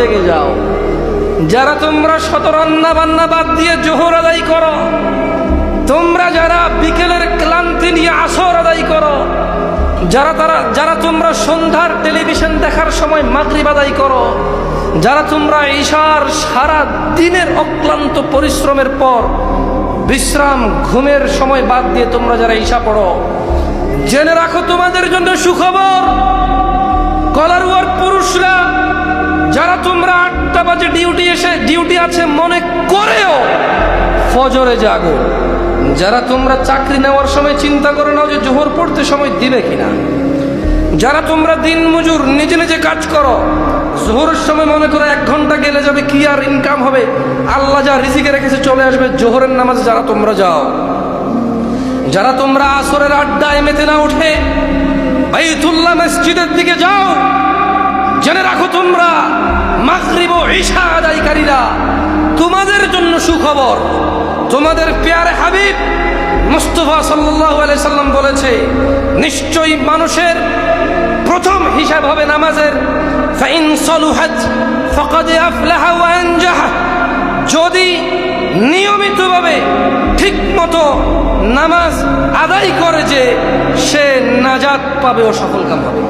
জেগে যাও। যারা তোমরা শত রান্না বান্না বাদ দিয়ে জোহর আদায় করো, তোমরা যারা বিকেলের ক্লান্তি নিয়ে আসর আদায় করো, যারা তোমরা সন্ধ্যার টেলিভিশন দেখার সময় মাগরিব আদায় করো, যারা তোমরা ঈশার সারা দিনের অক্লান্ত পরিশ্রমের পর বিশ্রাম ঘুমের সময় বাদ দিয়ে তোমরা যারা ঈশা পড়ো, জেনে রাখো তোমাদের জন্য সুখবর। কলারওয়ার পুরুষরা যারা তোমরা 8টা বাজে ডিউটি আছে মনে করেও ফজরে জাগো, যারা তোমরা চাকরি নেওয়ার সময় চিন্তা করে নাও যে জোহর পড়তে সময় দিবে কিনা, যারা তোমরা দিন মজুর নিজে নিজে কাজ করো, জোহরের সময় মনে করো 1 ঘন্টা গেলে যাবে, কি আর ইনকাম হবে, আল্লাহ যা রিজিকে রেখেছে চলে আসবে, জোহরের নামাজ যারা তোমরা যাও, যারা তোমরা আসরের আড্ডায় মেতে না উঠে বাইতুল্লাহ মসজিদের দিকে যাও, জেনে রাখো তোমরা মাগরিব ও ঈশা আদায়কারীরা, তোমাদের জন্য সুখবর। তোমাদের প্যারে হাবিব মুস্তাফা সাল্লাল্লাহু আলাইহি সাল্লাম বলেছে, নিশ্চয়ই মানুষের প্রথম হিসাব হবে নামাজের। ফাইন সালুহাত ফাকাদ আফলাহা ওয়া আনজাহ, যদি নিয়মিতভাবে ঠিকমতো নামাজ আদায় করে যে সে নাজাত পাবে ও সফলকাম হবে।